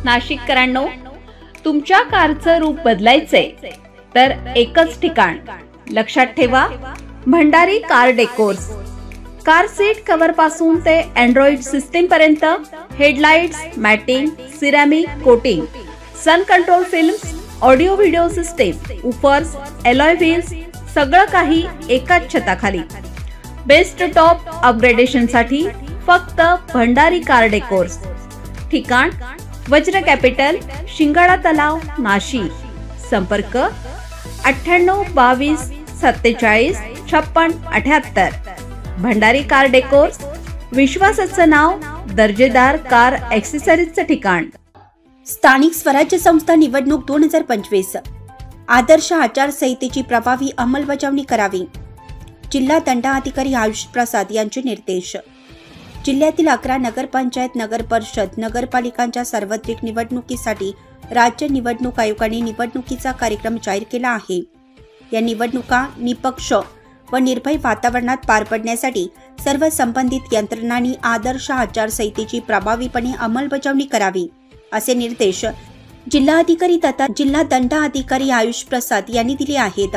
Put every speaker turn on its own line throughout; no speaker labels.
नाशिककरांनो, तुमच्या कारचं रूप बदलायचंय तर एकच ठिकाण लक्षात ठेवा, Bhandari car decors. Car seat cover पासून ते अँड्रॉइड सिस्टीम पर्यंत, headlights, matting, ceramic coating, sun control films, audio video system, woofers, alloy wheels, सगळं काही एकाच छताखाली। बेस्ट टॉप अपग्रेडेशन साठी फक्त भंडारी कार डेकोर्स। ठिकाण वज्र कॅपिटल, शिंगाडा तलाव, नाशिक। संपर्क 98 22 47 56 78। भंडारी कार डेकोर्स, विश्वासाचं नाव, दर्जेदार कार ॲक्सेसरीजचं ठिकाण।
स्थानिक स्वराज्य संस्था निवडणूक 2025 आदर्श आचारसंहितेची प्रभावी अंमलबजावणी करावी, जिल्हा दंडाधिकारी आयुष प्रसाद यांचे निर्देश। जिल्ह्यातील 11 नगरपंचायत, नगरपरिषद, नगरपालिकांच्या सार्वत्रिक निवडणुकीसाठी राज्य निवडणूक आयोगाने निवडणुकीचा कार्यक्रम जाहीर केला आहे। या निवडणुका निपक्ष व निर्भय वातावरणात पार पडण्यासाठी सर्व संबंधित यंत्रणांनी आदर्श आचारसंहितेची प्रभावीपणे अंमलबजावणी करावी, असे निर्देश जिल्हाधिकारी तथा जिल्हा दंडाधिकारी आयुष प्रसाद यांनी दिले आहेत।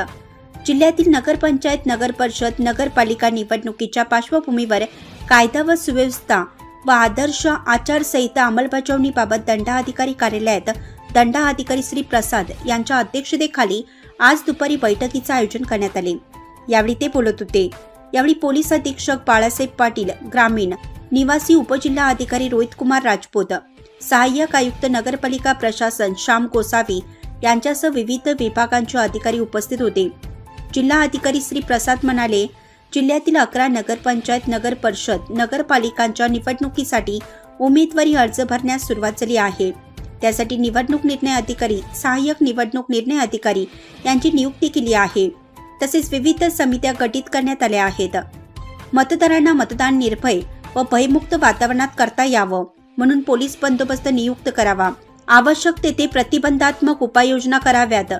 जिल्ह्यातील नगरपंचायत, नगरपरिषद, नगरपालिका निवडणुकीच्या पार्श्वभूमीवर कायदा व सुव्यवस्था व आदर्श आचारसंहिता अंमलबजावणीबाबत दंडाधिकारी कार्यालयात दंडाधिकारी श्री प्रसाद यांच्या अध्यक्षतेखाली आज दुपारी बैठकीचे आयोजन करण्यात आले। यावेळी ते बोलत होते। यावेळी पोलीस अधीक्षक बाळासाहेब पाटील, ग्रामीण निवासी उपजिल्हा अधिकारी रोहित कुमार राजपूत, सहाय्यक आयुक्त नगरपालिका प्रशासन श्याम गोसावी यांच्यासह विविध विभागांचे अधिकारी उपस्थित होते। जिल्हा अधिकारी श्री प्रसाद म्हणाले, जिल्ह्यातील 11 नगरपंचायत, नगरपरिषद, नगरपालिकांच्या निवडणुकीसाठी उमेदवारी अर्ज भरण्यास सुरुवात झाली आहे। त्यासाठी निवडणूक निर्णय अधिकारी, सहाय्यक निवडणूक निर्णय अधिकारी यांची नियुक्ती केली आहे। तसेच विविध समित्या गठीत करण्यात आल्या आहेत। मतदारांना मतदान निर्भय व भयमुक्त वातावरणात करता यावं म्हणून पोलीस बंदोबस्त नियुक्त करावा, आवश्यक तेथे प्रतिबंधात्मक उपाययोजना कराव्यात,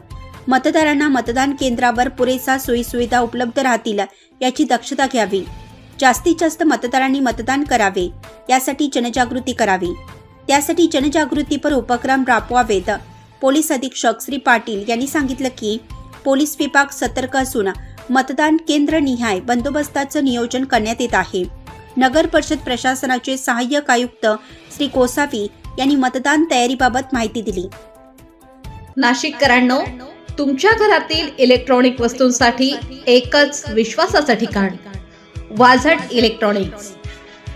मतदारांना मतदान केंद्रावर पुरेसा सोयीसुविधा उपलब्ध राहतील याची दक्षता घ्यावी, जास्तीत जास्त मतदारांनी मतदान करावे यासाठी जनजागृती करावी, त्यासाठी जनजागृतीपर उपक्रम राबवावेत। पोलीस अधीक्षक श्री पाटील यांनी सांगितलं की पोलीस विभाग सतर्क असून मतदान केंद्र निहाय बंदोबस्ताचं नियोजन करण्यात येत आहे। नगर परिषद प्रशासनाचे सहाय्यक आयुक्त श्री गोसावी यांनी मतदान तयारीबाबत माहिती दिली।
नाशिककरांनो, तुमच्या घरातील इलेक्ट्रॉनिक वस्तूंसाठी एकच विश्वासाचं ठिकाण वाझट इलेक्ट्रॉनिक्स।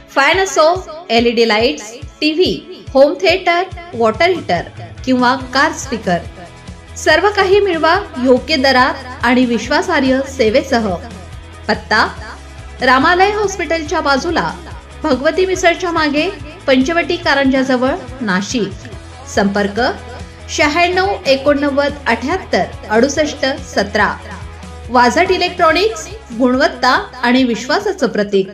फॅन असो, LED lights, TV, home theatre, water heater किंवा कार स्पीकर, सर्व काही मिळवा योग्य दरात आणि विश्वासार्ह सेवेसह। पत्ता रामालय हॉस्पिटलच्या बाजूला, भगवती मिसळच्या मागे, पंचवटी कारंजा जवळ, नाशिक। संपर्क 96 89 78 68 17। वाझट इलेक्ट्रॉनिक्स, गुणवत्ता आणि विश्वासाचं प्रतीक।